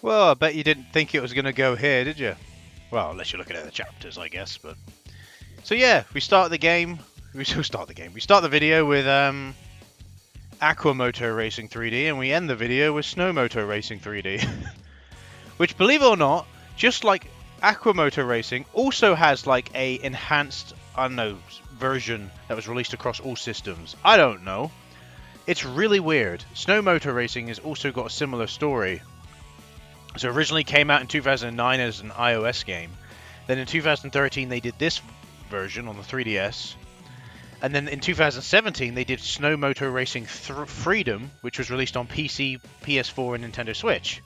Well, I bet you didn't think it was going to go here, did you? Well, unless you're looking at the chapters, I guess. But so yeah, we start the game. We start the video with Aqua Moto Racing 3D, and we end the video with Snow Moto Racing 3D. Which, believe it or not, just like Aqua Moto Racing, also has like a enhanced, I don't know, version that was released across all systems. I don't know. It's really weird. Snow Moto Racing has also got a similar story. So originally came out in 2009 as an iOS game. Then in 2013 they did this version on the 3DS. And then in 2017 they did Snow Moto Racing Freedom, which was released on PC, PS4 and Nintendo Switch.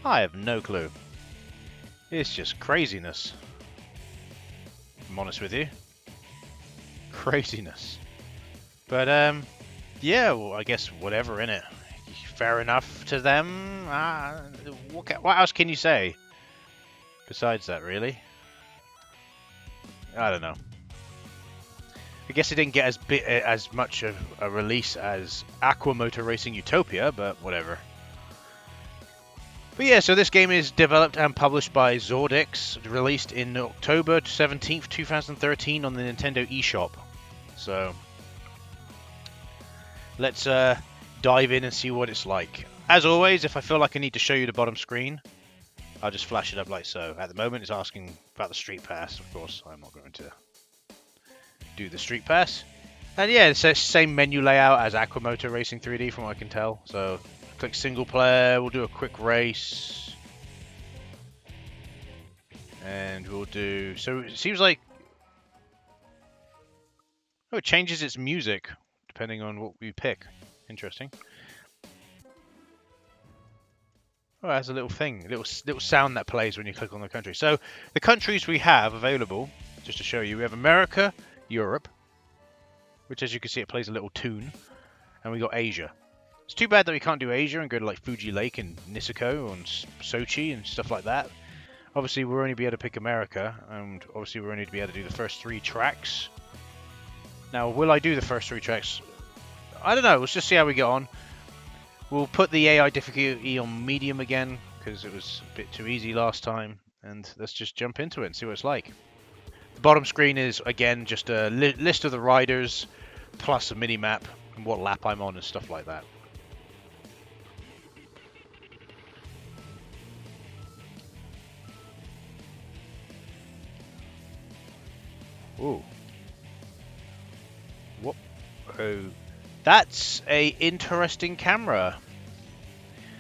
I have no clue. It's just craziness. If I'm honest with you. Craziness. But yeah, well, I guess whatever, innit? Fair enough to them. What else can you say besides that, really? I don't know. I guess it didn't get as much of a release as Aqua Moto Racing Utopia, but whatever. But yeah, so this game is developed and published by Zordix, released in October 17th, 2013 on the Nintendo eShop. So let's dive in and see what it's like. As always, if I feel like I need to show you the bottom screen, I'll just flash it up like so. At the moment, it's asking about the Street Pass. Of course, I'm not going to do the Street Pass. And yeah, it's the same menu layout as Aqua Moto Racing 3D from what I can tell. So click single player, we'll do a quick race. And we'll do... So it seems like... Oh, it changes its music depending on what we pick. Interesting. Oh, it has a little thing, little sound that plays when you click on the country. So the countries we have available, just to show you, we have America, Europe, which as you can see it plays a little tune, and we got Asia. It's too bad that we can't do Asia and go to like Fuji Lake and Niseko and Sochi and stuff like that. Obviously we'll only be able to pick America, and obviously we'll only be able to do the first 3 tracks. Now, will I do the first 3 tracks? I don't know, let's just see how we get on. We'll put the AI difficulty on medium again, because it was a bit too easy last time. And let's just jump into it and see what it's like. The bottom screen is, again, just a list of the riders, plus a mini-map, and what lap I'm on and stuff like that. Ooh. What? Oh. That's a interesting camera.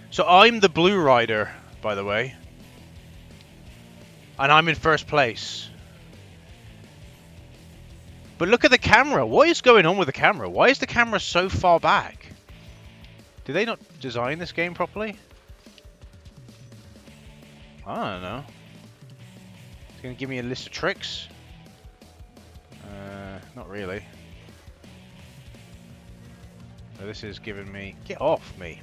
So I'm the blue rider, by the way. And I'm in first place. But look at the camera. What is going on with the camera? Why is the camera so far back? Did they not design this game properly? I don't know. It's going to give me a list of tricks? Not really. So this is giving me... Get off me.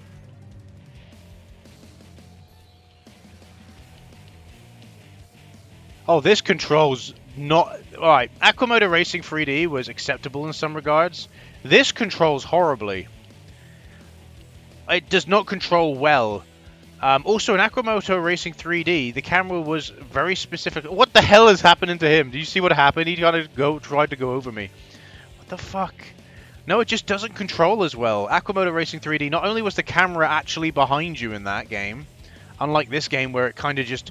Oh, this controls not... Alright, Aqua Moto Racing 3D was acceptable in some regards. This controls horribly. It does not control well. Also, in Aqua Moto Racing 3D, the camera was very specific. What the hell is happening to him? Do you see what happened? He tried to go over me. What the fuck? No, it just doesn't control as well. Aqua Moto Racing 3D, not only was the camera actually behind you in that game, unlike this game where it kind of just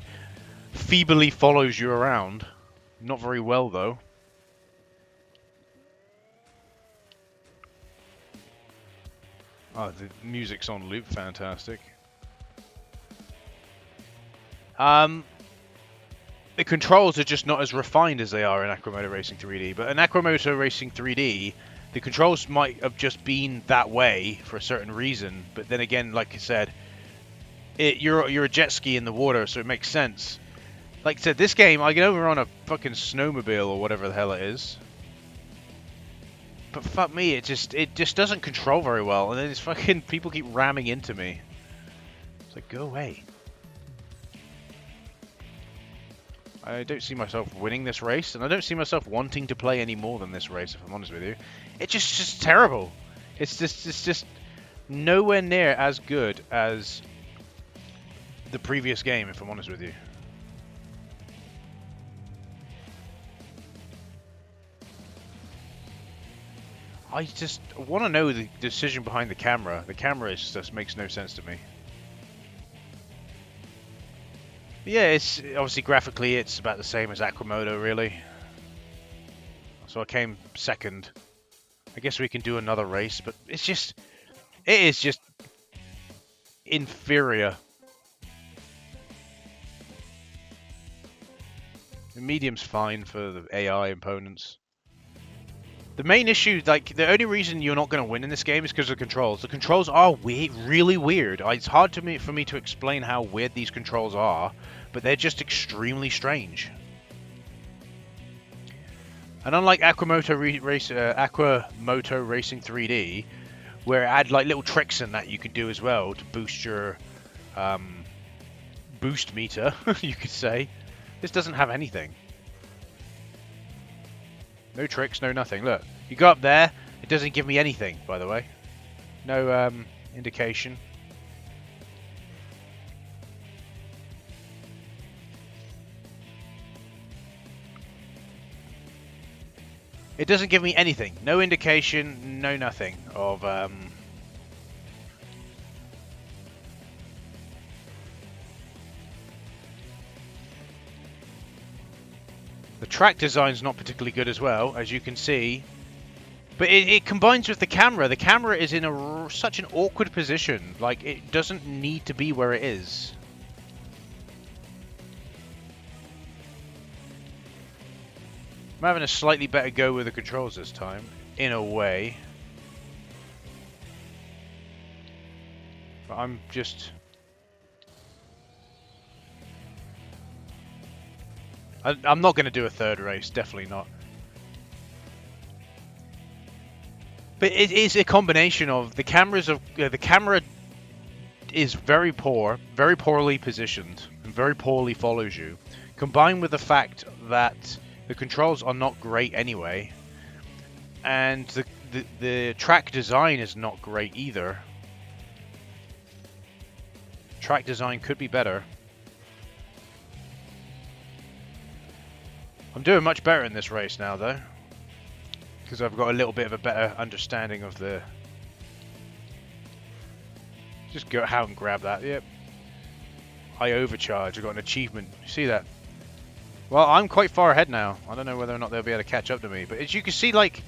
feebly follows you around. Not very well, though. Oh, the music's on loop. Fantastic. The controls are just not as refined as they are in Aqua Moto Racing 3D. But in Aqua Moto Racing 3D, the controls might have just been that way for a certain reason. But then again, like I said, you're a jet ski in the water, so it makes sense. Like I said, this game, I know we're on a fucking snowmobile or whatever the hell it is. But fuck me, it just doesn't control very well. And then these fucking people keep ramming into me. It's like, go away. I don't see myself winning this race, and I don't see myself wanting to play any more than this race, if I'm honest with you. It's just terrible. It's just nowhere near as good as the previous game, if I'm honest with you. I just want to know the decision behind the camera. The camera just makes no sense to me. Yeah, it's obviously graphically it's about the same as Moto, really. So I came second. I guess we can do another race, but it is just inferior. The medium's fine for the AI opponents. The main issue, like, the only reason you're not going to win in this game is because of the controls. The controls are weird, really weird. It's hard for me to explain how weird these controls are, but they're just extremely strange. And unlike Aquamoto Racing 3D, where it had like little tricks in that you could do as well to boost your boost meter, you could say, this doesn't have anything. No tricks, no nothing. Look, you go up there, it doesn't give me anything, by the way. No indication. It doesn't give me anything. No indication, no nothing of... The track design's not particularly good as well, as you can see. But it combines with the camera. The camera is in such an awkward position. Like, it doesn't need to be where it is. I'm having a slightly better go with the controls this time, in a way. But I'm just... I'm not going to do a third race, definitely not. But it is a combination of the cameras of the camera is very poor, very poorly positioned, and very poorly follows you, combined with the fact that the controls are not great anyway, and the track design is not great either. Track design could be better. I'm doing much better in this race now, though, because I've got a little bit of a better understanding of the... Just go out and grab that, yep. I overcharge, I got an achievement, you see that? Well, I'm quite far ahead now. I don't know whether or not they'll be able to catch up to me, but as you can see, like,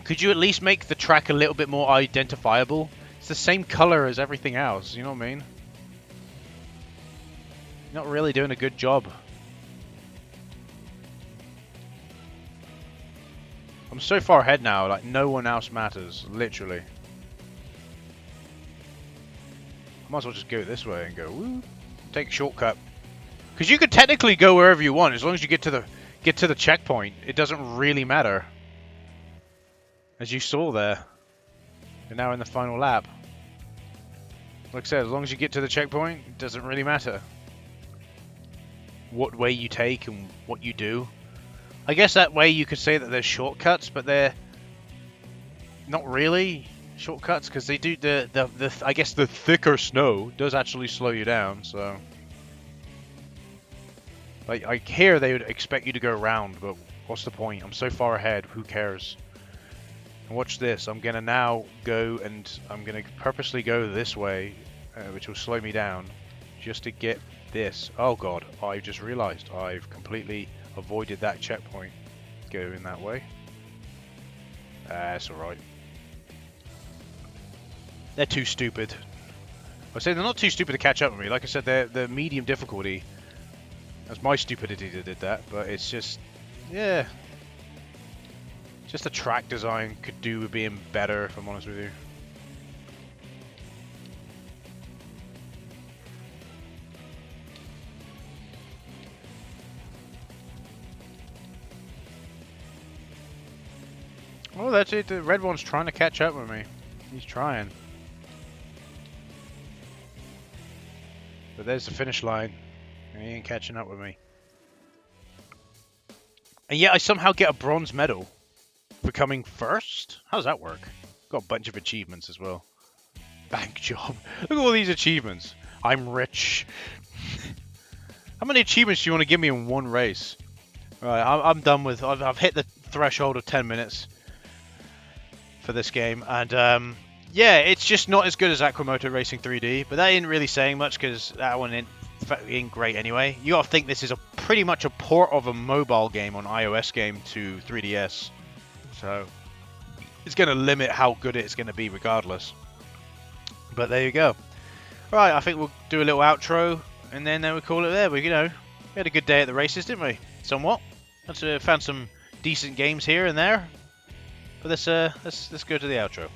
could you at least make the track a little bit more identifiable? It's the same color as everything else, you know what I mean? You're not really doing a good job. I'm so far ahead now, like no one else matters, literally. I might as well just go this way and go, woo, take a shortcut. Because you could technically go wherever you want, as long as you get to the checkpoint. It doesn't really matter. As you saw there. You're now in the final lap. Like I said, as long as you get to the checkpoint, it doesn't really matter what way you take and what you do. I guess that way you could say that there's shortcuts, but they're not really shortcuts because they do I guess the thicker snow does actually slow you down. So, like here they would expect you to go around, but what's the point? I'm so far ahead. Who cares? And watch this. I'm gonna now go and I'm gonna purposely go this way, which will slow me down, just to get this. Oh God! I just realised I've completely avoided that checkpoint. Going that way. That's alright. They're too stupid. I say they're not too stupid to catch up with me. Like I said, they're medium difficulty. That's my stupidity that did that, but it's just, yeah. Just the track design could do with being better, if I'm honest with you. Oh, that's it. The red one's trying to catch up with me. He's trying. But there's the finish line. He ain't catching up with me. And yet I somehow get a bronze medal for coming first? How does that work? Got a bunch of achievements as well. Bank job. Look at all these achievements. I'm rich. How many achievements do you want to give me in one race? Right, I'm done with. I've hit the threshold of 10 minutes for this game, and yeah, it's just not as good as Moto Racing 3D. But that ain't really saying much because that one ain't great anyway. You gotta think this is pretty much a port of a mobile game on iOS game to 3DS, so it's gonna limit how good it's gonna be regardless. But there you go. Right, I think we'll do a little outro, and then we'll call it there. We had a good day at the races, didn't we? Somewhat. Found some decent games here and there. But let's go to the outro.